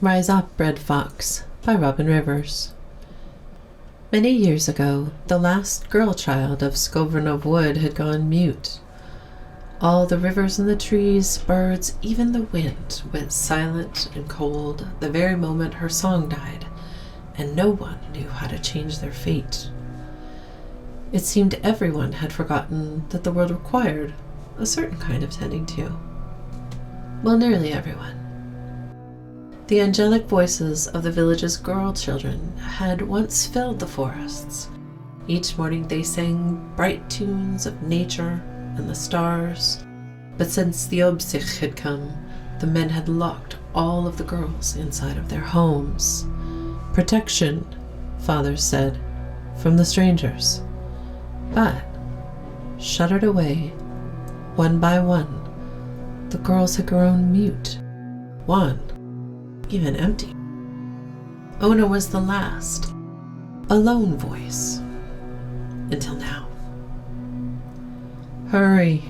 Rise Up, Red Fox by Robin Rivers. Many years ago, the last girl child of Skowronov Wood had gone mute. All the rivers and the trees, birds, even the wind went silent and cold the very moment her song died, and no one knew how to change their fate. It seemed everyone had forgotten that the world required a certain kind of tending to. Well, nearly everyone. The angelic voices of the village's girl children had once filled the forests. Each morning they sang bright tunes of nature and the stars. But since the Obsich had come, the men had locked all of the girls inside of their homes. Protection, fathers said, from the strangers. But, shuttered away, one by one, the girls had grown mute. One, even empty. Ona was the last, a lone voice, until now. Hurry!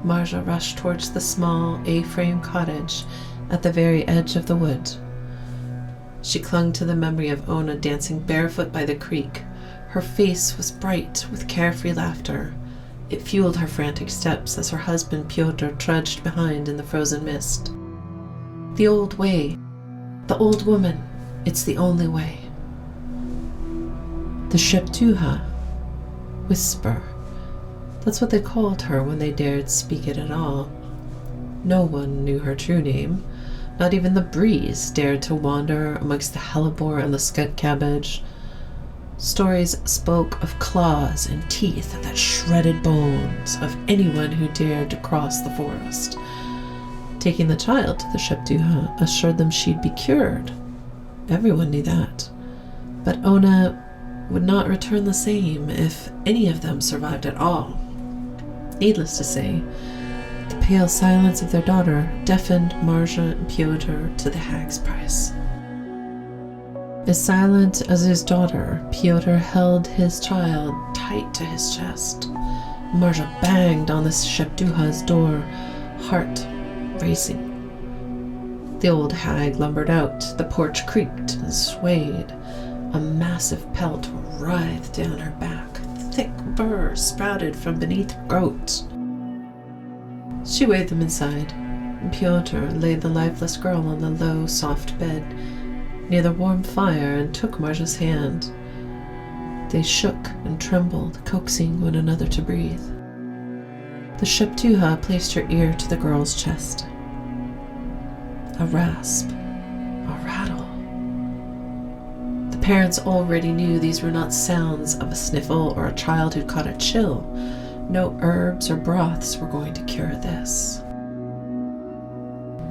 Marja rushed towards the small A-frame cottage at the very edge of the wood. She clung to the memory of Ona dancing barefoot by the creek. Her face was bright with carefree laughter. It fueled her frantic steps as her husband Pyotr trudged behind in the frozen mist. The old way. The old woman. It's the only way. The Szeptucha. Whisper. That's what they called her when they dared speak it at all. No one knew her true name. Not even the breeze dared to wander amongst the hellebore and the skut cabbage. Stories spoke of claws and teeth that shredded bones of anyone who dared to cross the forest. Taking the child to the Szeptucha assured them she'd be cured. Everyone knew that. But Ona would not return the same if any of them survived at all. Needless to say, the pale silence of their daughter deafened Marja and Pyotr to the hag's price. As silent as his daughter, Pyotr held his child tight to his chest. Marja banged on the Szeptucha's door, heart racing. The old hag lumbered out. The porch creaked and swayed. A massive pelt writhed down her back. Thick burrs sprouted from beneath her coat. She waved them inside, and Pyotr laid the lifeless girl on the low, soft bed near the warm fire and took Marja's hand. They shook and trembled, coaxing one another to breathe. The Szeptucha placed her ear to the girl's chest. A rasp, a rattle. The parents already knew these were not sounds of a sniffle or a child who'd caught a chill. No herbs or broths were going to cure this.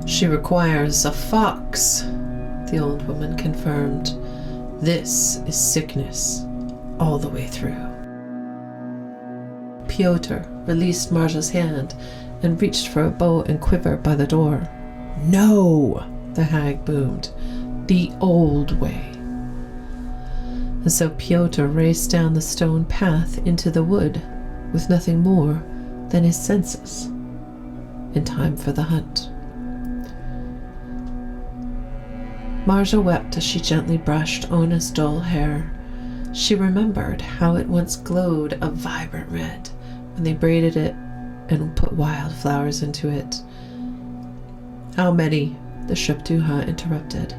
She requires a fox, the old woman confirmed. This is sickness, all the way through. Pyotr released Marja's hand and reached for a bow and quiver by the door. No, the hag boomed. The old way. And so Pyotr raced down the stone path into the wood with nothing more than his senses, in time for the hunt. Marja wept as she gently brushed Ona's dull hair. She remembered how it once glowed a vibrant red when they braided it and put wildflowers into it. How many? The Szeptucha interrupted.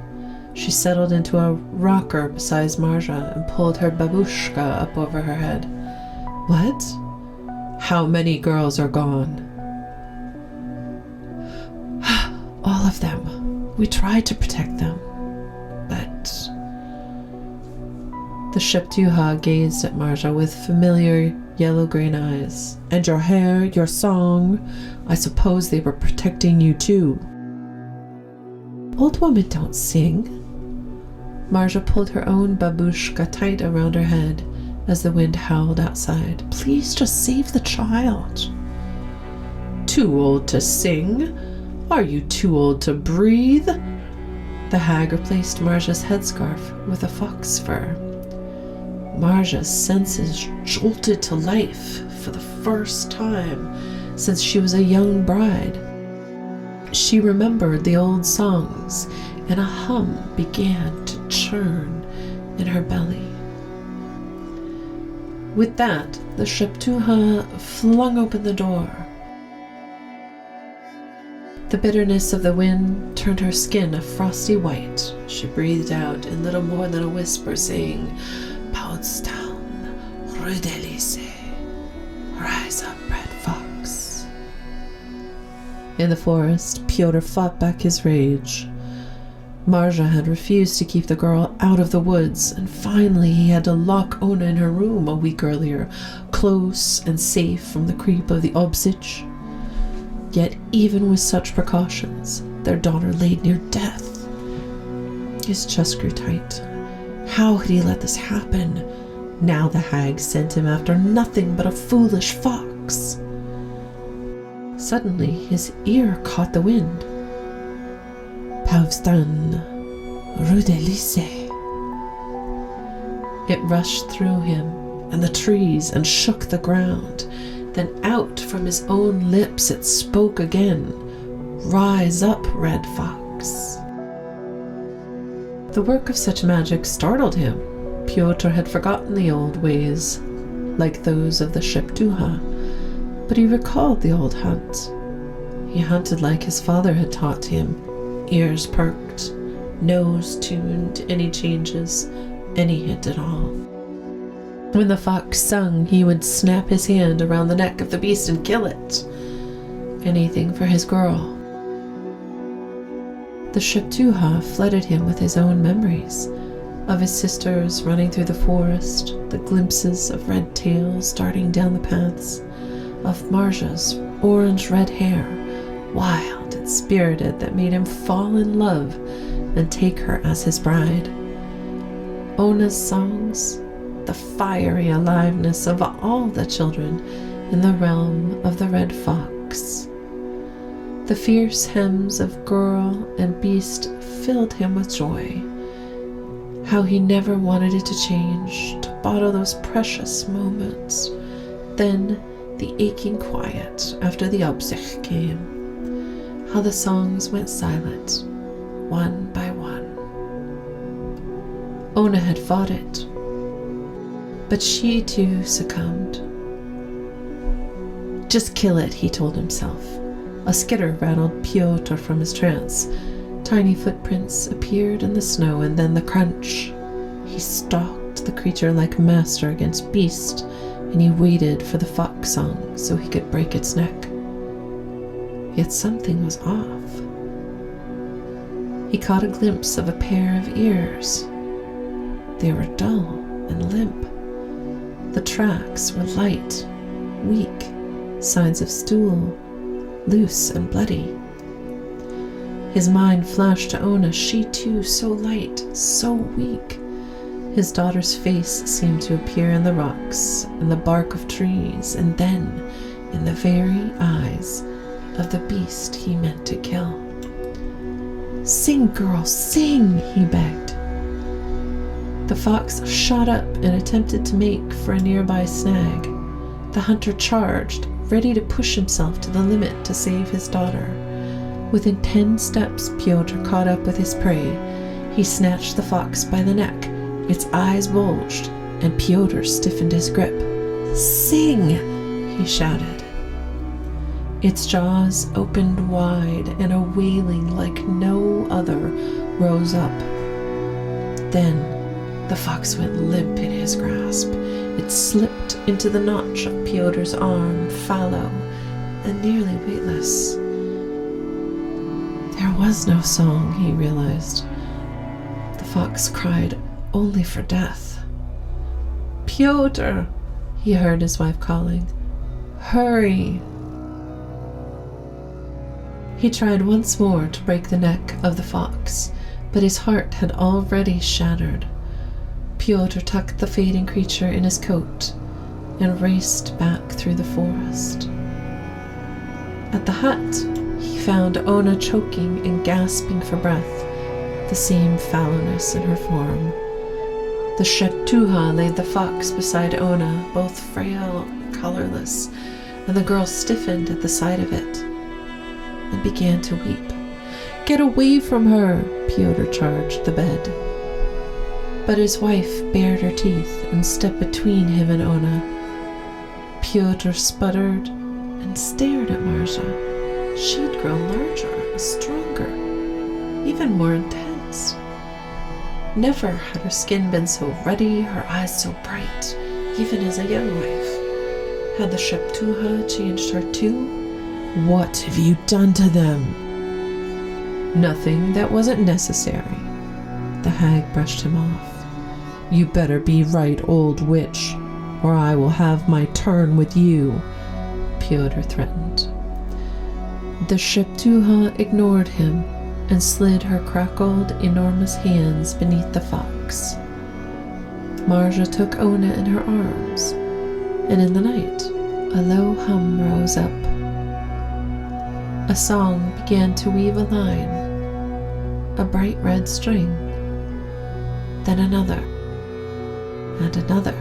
She settled into a rocker beside Marja and pulled her babushka up over her head. What? How many girls are gone? All of them. We tried to protect them, but... The Szeptucha gazed at Marja with familiar yellow-green eyes. And your hair, your song, I suppose they were protecting you too. Old women don't sing. Marja pulled her own babushka tight around her head as the wind howled outside. Please just save the child. Too old to sing? Are you too old to breathe? The hag replaced Marja's headscarf with a fox fur. Marja's senses jolted to life for the first time since she was a young bride. She remembered the old songs and a hum began to churn in her belly. With that, the Szeptucha flung open the door. The bitterness of the wind turned her skin a frosty white. She breathed out in little more than a whisper, saying, "Poundstown, Retellings, rise up, red fox." In the forest, Pyotr fought back his rage. Marja had refused to keep the girl out of the woods, and finally he had to lock Ona in her room a week earlier, close and safe from the creep of the Obsich. Yet even with such precautions, their daughter lay near death. His chest grew tight. How had he let this happen? Now the hag sent him after nothing but a foolish fox. Suddenly his ear caught the wind. "Poundstown, Retellings." It rushed through him and the trees and shook the ground. Then out from his own lips it spoke again, "Rise up, red fox." The work of such magic startled him. Pyotr had forgotten the old ways, like those of the Szeptucha, but he recalled the old hunt. He hunted like his father had taught him, ears perked, nose tuned to any changes, any hint at all. When the fox sung, he would snap his hand around the neck of the beast and kill it. Anything for his girl. The Szeptucha flooded him with his own memories of his sisters running through the forest, the glimpses of red tails darting down the paths, of Marja's orange-red hair, wild and spirited, that made him fall in love and take her as his bride. Ona's songs, the fiery aliveness of all the children in the realm of the red fox. The fierce hymns of girl and beast filled him with joy. How he never wanted it to change, to bottle those precious moments. Then the aching quiet after the Obsich came. How the songs went silent, one by one. Ona had fought it, but she too succumbed. "Just kill it," he told himself. A skitter rattled Pyotr from his trance. Tiny footprints appeared in the snow, and then the crunch. He stalked the creature like master against beast, and he waited for the fox song so he could break its neck. Yet something was off. He caught a glimpse of a pair of ears. They were dull and limp. The tracks were light, weak, signs of stool, loose and bloody. His mind flashed to Ona, she too so light, so weak. His daughter's face seemed to appear in the rocks and the bark of trees, and then in the very eyes of the beast he meant to kill. "Sing, girl, sing," he begged. The fox shot up and attempted to make for a nearby snag. The hunter charged, ready to push himself to the limit to save his daughter. Within 10 steps, Pyotr caught up with his prey. He snatched the fox by the neck. Its eyes bulged, and Pyotr stiffened his grip. "Sing!" he shouted. Its jaws opened wide, and a wailing like no other rose up. Then the fox went limp in his grasp. It slipped into the notch of Pyotr's arm, fallow and nearly weightless. There was no song, he realized. The fox cried only for death. "Pyotr!" he heard his wife calling. "Hurry!" He tried once more to break the neck of the fox, but his heart had already shattered. Pyotr tucked the fading creature in his coat and raced back through the forest. At the hut, he found Ona choking and gasping for breath, the same fallowness in her form. The Szeptucha laid the fox beside Ona, both frail and colorless, and the girl stiffened at the sight of it and began to weep. Get away from her, Pyotr charged the bed. But his wife bared her teeth and stepped between him and Ona. Pyotr sputtered and stared at Marja. She'd grown larger, stronger, even more intense. Never had her skin been so ruddy, her eyes so bright, even as a young wife. Had the Szeptucha changed her too? What have you done to them? Nothing that wasn't necessary. The hag brushed him off. You better be right, old witch, or I will have my turn with you, Pyotr threatened. The Szeptucha ignored him and slid her crackled, enormous hands beneath the fox. Marja took Ona in her arms, and in the night, a low hum rose up. A song began to weave a line, a bright red string, then another, and another.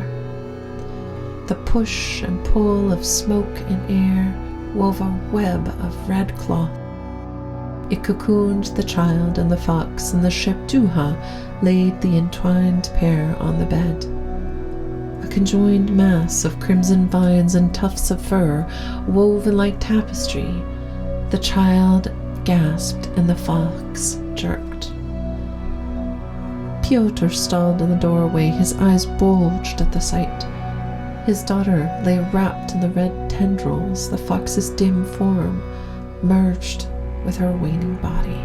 The push and pull of smoke and air wove a web of red cloth. It cocooned the child and the fox, and the Szeptucha laid the entwined pair on the bed. A conjoined mass of crimson vines and tufts of fur, woven like tapestry. The child gasped and the fox jerked. Pyotr stalled in the doorway, his eyes bulged at the sight. His daughter lay wrapped in the red tendrils, the fox's dim form merged with her waning body.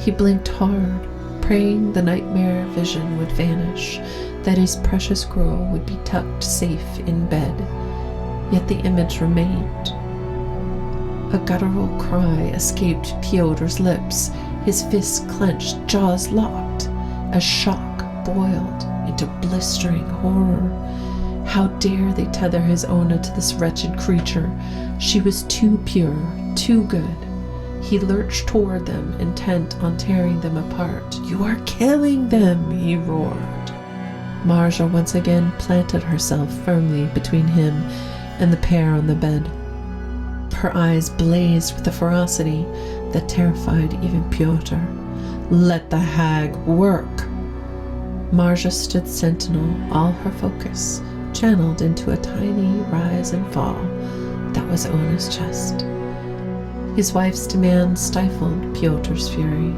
He blinked hard, praying the nightmare vision would vanish, that his precious girl would be tucked safe in bed. Yet the image remained. A guttural cry escaped Pyotr's lips, his fists clenched, jaws locked, as shock boiled into blistering horror. How dare they tether his Ona to this wretched creature? She was too pure, too good. He lurched toward them, intent on tearing them apart. You are killing them, he roared. Marja once again planted herself firmly between him and the pair on the bed. Her eyes blazed with a ferocity that terrified even Pyotr. Let the hag work. Marja stood sentinel, all her focus channeled into a tiny rise and fall that was Ona's chest. His wife's demand stifled Pyotr's fury.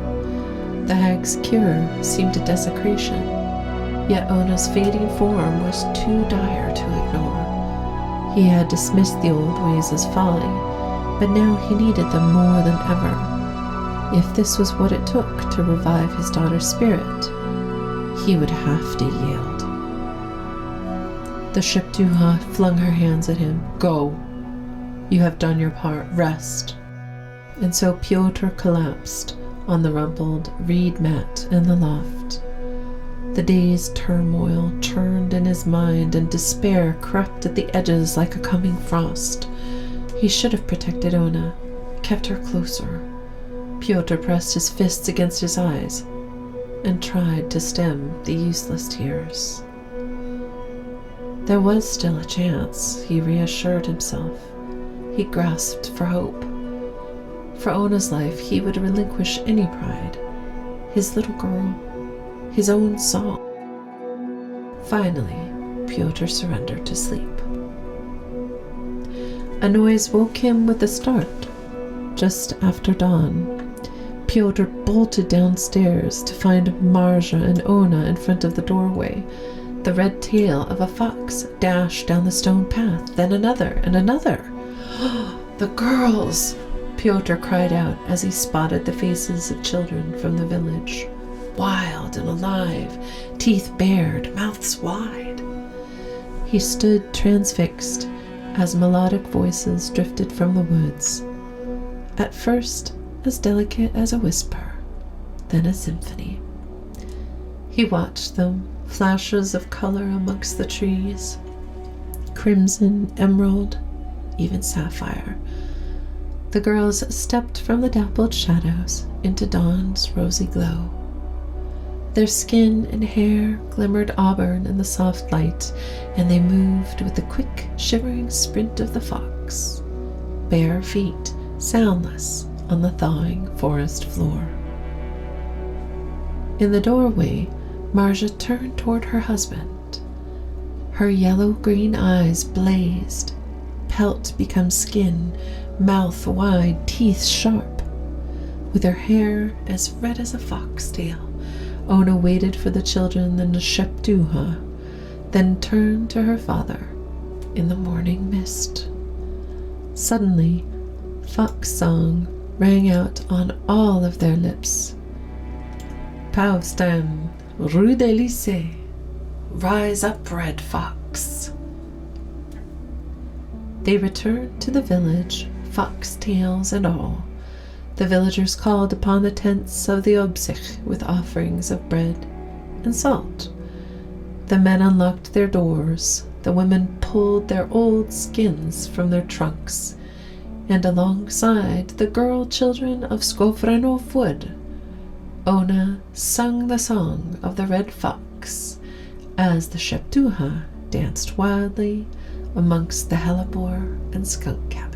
The hag's cure seemed a desecration, yet Ona's fading form was too dire to ignore. He had dismissed the old ways as folly, but now he needed them more than ever. If this was what it took to revive his daughter's spirit, he would have to yield. The Szeptucha flung her hands at him. Go. You have done your part. Rest. And so Pyotr collapsed on the rumpled reed mat in the loft. The day's turmoil churned in his mind, and despair crept at the edges like a coming frost. He should have protected Ona, kept her closer. Pyotr pressed his fists against his eyes and tried to stem the useless tears. There was still a chance, he reassured himself. He grasped for hope. For Ona's life, he would relinquish any pride. His little girl, his own song. Finally, Pyotr surrendered to sleep. A noise woke him with a start. Just after dawn, Pyotr bolted downstairs to find Marja and Ona in front of the doorway. The red tail of a fox dashed down the stone path, then another and another. The girls! Pyotr cried out as he spotted the faces of children from the village. Wild and alive, teeth bared, mouths wide. He stood transfixed as melodic voices drifted from the woods. At first, as delicate as a whisper, then a symphony. He watched them, flashes of color amongst the trees, crimson, emerald, even sapphire. The girls stepped from the dappled shadows into dawn's rosy glow. Their skin and hair glimmered auburn in the soft light, and they moved with the quick, shivering sprint of the fox. Bare feet, soundless, on the thawing forest floor. In the doorway, Marja turned toward her husband. Her yellow-green eyes blazed, pelt become skin, mouth wide, teeth sharp. With her hair as red as a foxtail, Ona waited for the children in the Szeptucha, then turned to her father in the morning mist. Suddenly, fox song rang out on all of their lips. Pauvstan, Rue de Lycée, rise up, red fox. They returned to the village, foxtails and all. The villagers called upon the tents of the Obsich with offerings of bread and salt. The men unlocked their doors, the women pulled their old skins from their trunks, and alongside the girl children of Skofranov Wood, Ona sung the song of the red fox as the Szeptucha danced wildly amongst the hellebore and skunk cap.